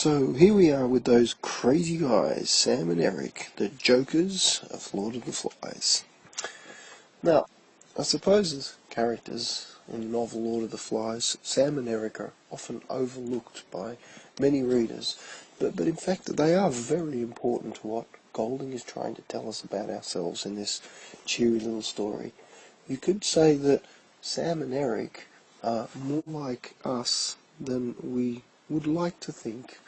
So here we are with those crazy guys, Sam and Eric, the Jokers of Lord of the Flies. Now, I suppose as characters in the novel Lord of the Flies, Sam and Eric are often overlooked by many readers, but in fact they are very important to what Golding is trying to tell us about ourselves in this cheery little story. You could say that Sam and Eric are more like us than we would like to think,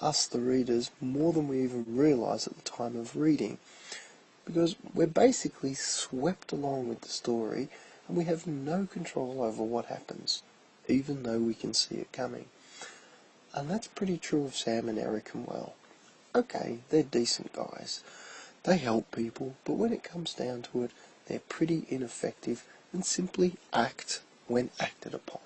us the readers, more than we even realise at the time of reading, because we're basically swept along with the story and we have no control over what happens, even though we can see it coming. And that's pretty true of Sam and Eric as well. Okay, they're decent guys, they help people, but when it comes down to it, they're pretty ineffective and simply act when acted upon.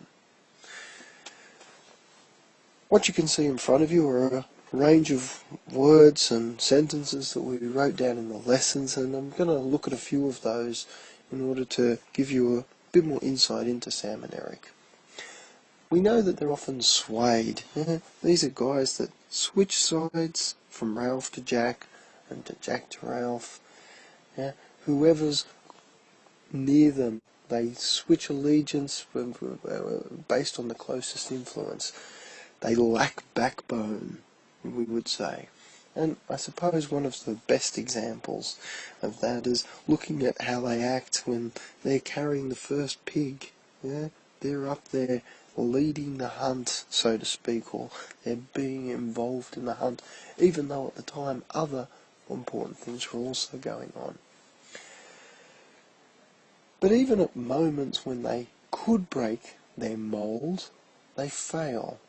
What you can see in front of you are a range of words and sentences that we wrote down in the lessons, and I'm going to look at a few of those in order to give you a bit more insight into Sam and Eric. We know that they're often swayed. These are guys that switch sides from Ralph to Jack and to Jack to Ralph. Whoever's near them, they switch allegiance based on the closest influence. They lack backbone, we would say. And I suppose one of the best examples of that is looking at how they act when they're carrying the first pig. They're up there leading the hunt, so to speak, or they're being involved in the hunt, even though at the time other important things were also going on. But even at moments when they could break their mould, they fail.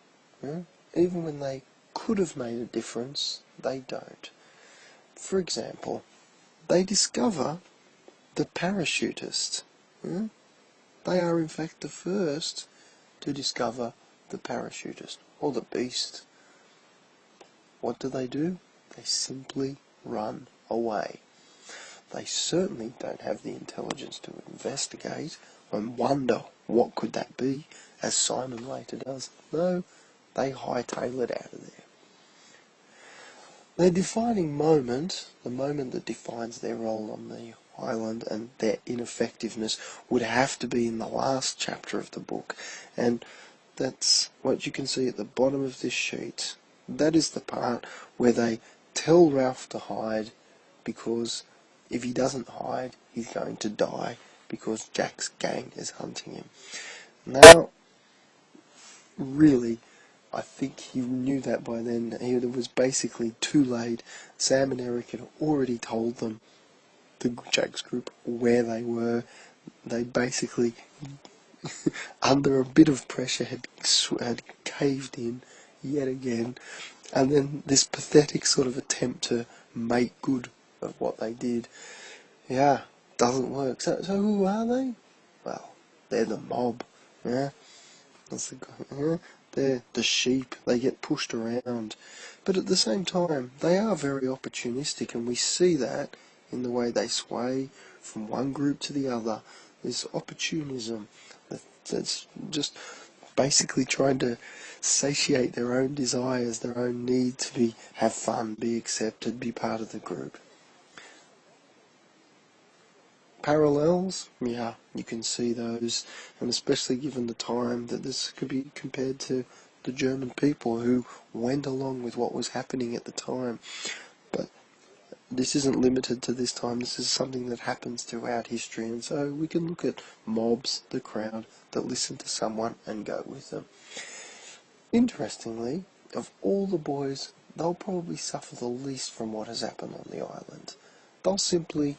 Even when they could have made a difference, they don't. For example, they discover the parachutist. They are in fact the first to discover the parachutist, or the beast. What do? They simply run away. They certainly don't have the intelligence to investigate and wonder what could that be, as Simon later does. No, they hightail it out of there. Their defining moment, the moment that defines their role on the island and their ineffectiveness, would have to be in the last chapter of the book, and that's what you can see at the bottom of this sheet. That is the part where they tell Ralph to hide, because if he doesn't hide, he's going to die, because Jack's gang is hunting him. Now, really, I think he knew that by then. It was basically too late. Sam and Eric had already told them, the Jack's group, where they were. They basically, under a bit of pressure, had caved in yet again. And then this pathetic sort of attempt to make good of what they did, doesn't work. So who are they? Well, they're the mob. That's they're the sheep. They get pushed around, but at the same time they are very opportunistic, and we see that in the way they sway from one group to the other. This opportunism that's just basically trying to satiate their own desires, their own need to have fun, be accepted, be part of the group. Parallels, you can see those, and especially given the time that this could be compared to the German people who went along with what was happening at the time. But this isn't limited to this time, this is something that happens throughout history, and so we can look at mobs, the crowd, that listen to someone and go with them. Interestingly, of all the boys, they'll probably suffer the least from what has happened on the island. They'll simply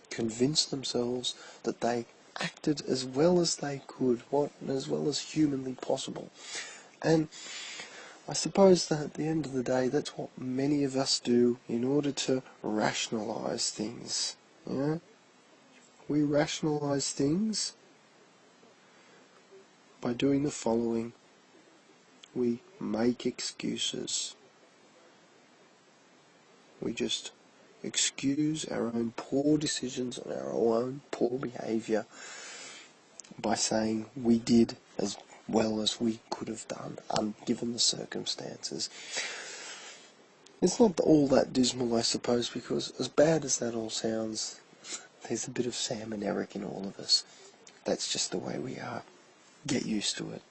convince themselves that they acted as well as they could, as well as humanly possible. And I suppose that at the end of the day, that's what many of us do in order to rationalise things. We rationalise things by doing the following. We make excuses. We just excuse our own poor decisions and our own poor behaviour by saying we did as well as we could have done, given the circumstances. It's not all that dismal, I suppose, because as bad as that all sounds, there's a bit of Sam and Eric in all of us. That's just the way we are. Get used to it.